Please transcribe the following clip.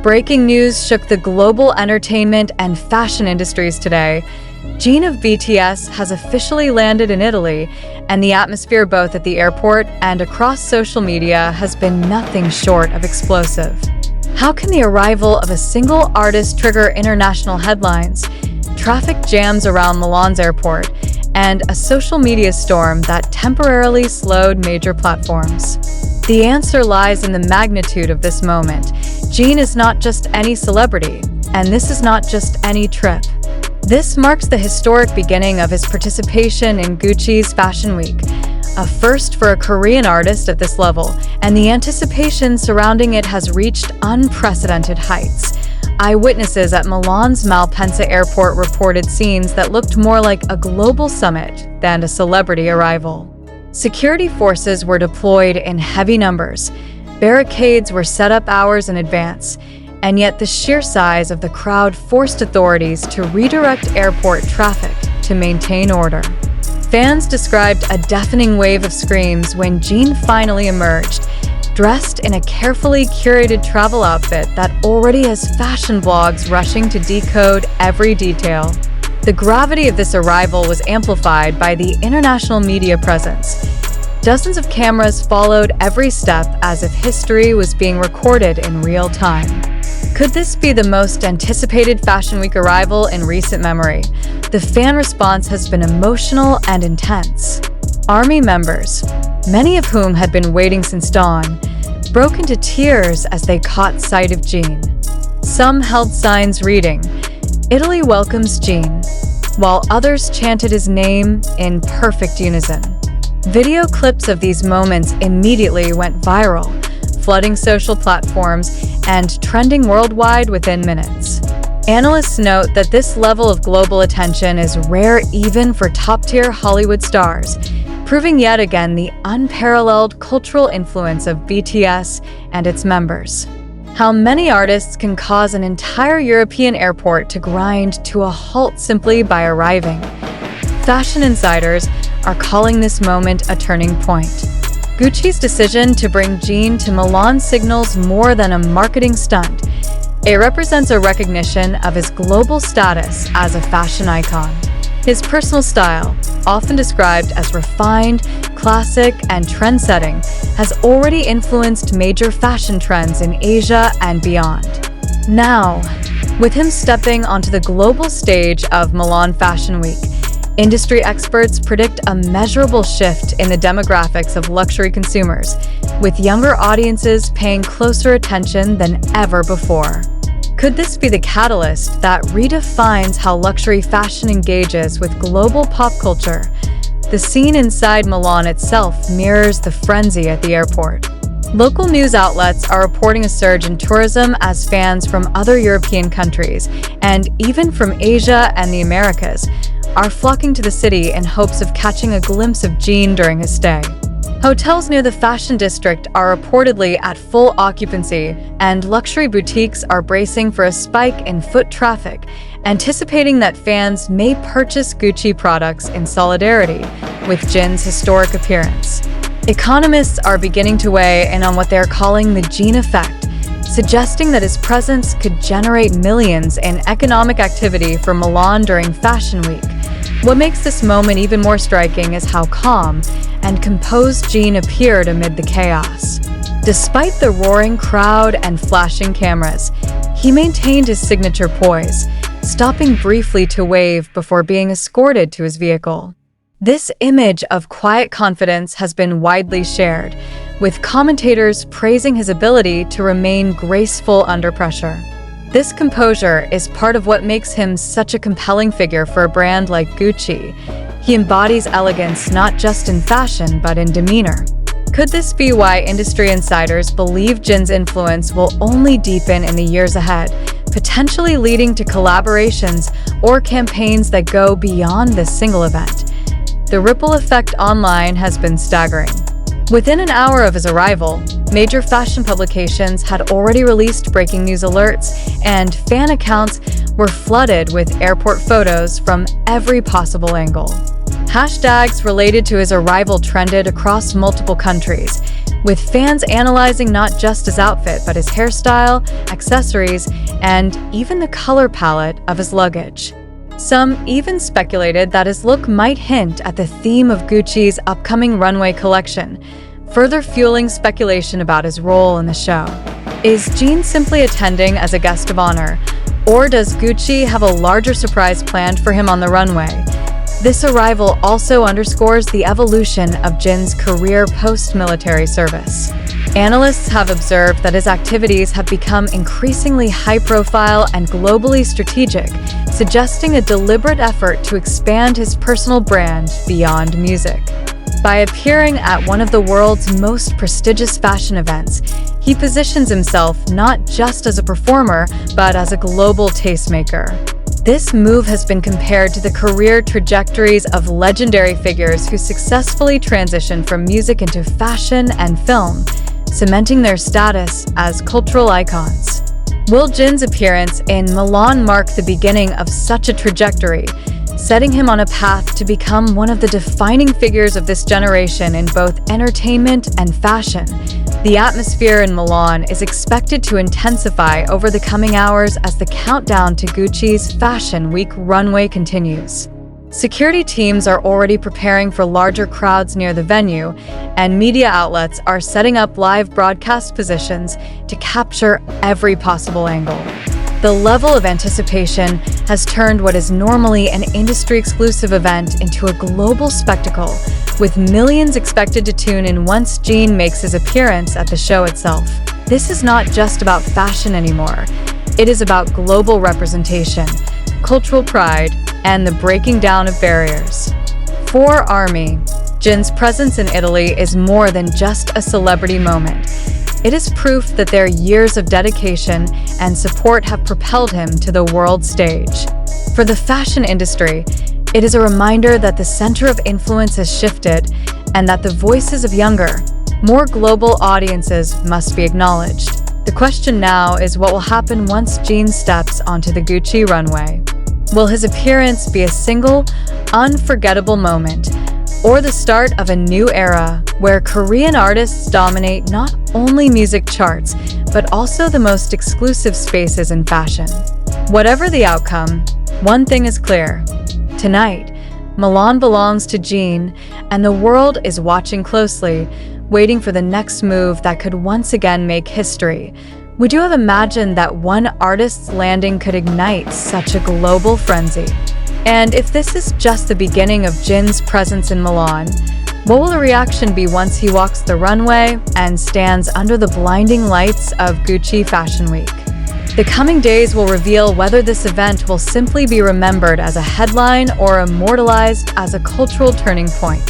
Breaking news shook the global entertainment and fashion industries today. Jin of BTS has officially landed in Italy, and the atmosphere both at the airport and across social media has been nothing short of explosive. How can the arrival of a single artist trigger international headlines, traffic jams around Milan's airport, and a social media storm that temporarily slowed major platforms? The answer lies in the magnitude of this moment. Jin is not just any celebrity, and this is not just any trip. This marks the historic beginning of his participation in Gucci's Fashion Week, a first for a Korean artist at this level, and the anticipation surrounding it has reached unprecedented heights. Eyewitnesses at Milan's Malpensa airport reported scenes that looked more like a global summit than a celebrity arrival. Security forces were deployed in heavy numbers. Barricades were set up hours in advance, and yet the sheer size of the crowd forced authorities to redirect airport traffic to maintain order. Fans described a deafening wave of screams when Jin finally emerged, dressed in a carefully curated travel outfit that already has fashion blogs rushing to decode every detail. The gravity of this arrival was amplified by the international media presence. Dozens of cameras followed every step as if history was being recorded in real time. Could this be the most anticipated Fashion Week arrival in recent memory? The fan response has been emotional and intense. Army members, many of whom had been waiting since dawn, broke into tears as they caught sight of Jin. Some held signs reading, "Italy welcomes Jin," while others chanted his name in perfect unison. Video clips of these moments immediately went viral, flooding social platforms and trending worldwide within minutes. Analysts note that this level of global attention is rare even for top-tier Hollywood stars, proving yet again the unparalleled cultural influence of BTS and its members. How many artists can cause an entire European airport to grind to a halt simply by arriving? Fashion insiders are calling this moment a turning point. Gucci's decision to bring Jin to Milan signals more than a marketing stunt. It represents a recognition of his global status as a fashion icon. His personal style, often described as refined, classic, and trend-setting, has already influenced major fashion trends in Asia and beyond. Now, with him stepping onto the global stage of Milan Fashion Week, industry experts predict a measurable shift in the demographics of luxury consumers, with younger audiences paying closer attention than ever before. Could this be the catalyst that redefines how luxury fashion engages with global pop culture? The scene inside Milan itself mirrors the frenzy at the airport. Local news outlets are reporting a surge in tourism as fans from other European countries, and even from Asia and the Americas, are flocking to the city in hopes of catching a glimpse of Jin during his stay. Hotels near the fashion district are reportedly at full occupancy, and luxury boutiques are bracing for a spike in foot traffic, anticipating that fans may purchase Gucci products in solidarity with Jin's historic appearance. Economists are beginning to weigh in on what they're calling the Jin effect, suggesting that his presence could generate millions in economic activity for Milan during Fashion Week. What makes this moment even more striking is how calm and composed Jin appeared amid the chaos. Despite the roaring crowd and flashing cameras, he maintained his signature poise, stopping briefly to wave before being escorted to his vehicle. This image of quiet confidence has been widely shared, with commentators praising his ability to remain graceful under pressure. This composure is part of what makes him such a compelling figure for a brand like Gucci. He embodies elegance not just in fashion, but in demeanor. Could this be why industry insiders believe Jin's influence will only deepen in the years ahead, potentially leading to collaborations or campaigns that go beyond this single event? The ripple effect online has been staggering. Within an hour of his arrival, major fashion publications had already released breaking news alerts, and fan accounts were flooded with airport photos from every possible angle. Hashtags related to his arrival trended across multiple countries, with fans analyzing not just his outfit but his hairstyle, accessories, and even the color palette of his luggage. Some even speculated that his look might hint at the theme of Gucci's upcoming runway collection, further fueling speculation about his role in the show. Is Jin simply attending as a guest of honor, or does Gucci have a larger surprise planned for him on the runway? This arrival also underscores the evolution of Jin's career post-military service. Analysts have observed that his activities have become increasingly high-profile and globally strategic, suggesting a deliberate effort to expand his personal brand beyond music. By appearing at one of the world's most prestigious fashion events, he positions himself not just as a performer, but as a global tastemaker. This move has been compared to the career trajectories of legendary figures who successfully transitioned from music into fashion and film, cementing their status as cultural icons. Will Jin's appearance in Milan mark the beginning of such a trajectory, setting him on a path to become one of the defining figures of this generation in both entertainment and fashion? The atmosphere in Milan is expected to intensify over the coming hours as the countdown to Gucci's Fashion Week runway continues. Security teams are already preparing for larger crowds near the venue, and media outlets are setting up live broadcast positions to capture every possible angle. The level of anticipation has turned what is normally an industry-exclusive event into a global spectacle, with millions expected to tune in once Jin makes his appearance at the show itself. This is not just about fashion anymore. It is about global representation, cultural pride, and the breaking down of barriers. For ARMY, Jin's presence in Italy is more than just a celebrity moment. It is proof that their years of dedication and support have propelled him to the world stage. For the fashion industry, it is a reminder that the center of influence has shifted and that the voices of younger, more global audiences must be acknowledged. The question now is what will happen once Jin steps onto the Gucci runway. Will his appearance be a single, unforgettable moment, or the start of a new era where Korean artists dominate not only music charts, but also the most exclusive spaces in fashion? Whatever the outcome, one thing is clear. Tonight, Milan belongs to Jin, and the world is watching closely, waiting for the next move that could once again make history. Would you have imagined that one artist's landing could ignite such a global frenzy? And if this is just the beginning of Jin's presence in Milan, what will the reaction be once he walks the runway and stands under the blinding lights of Gucci Fashion Week? The coming days will reveal whether this event will simply be remembered as a headline or immortalized as a cultural turning point.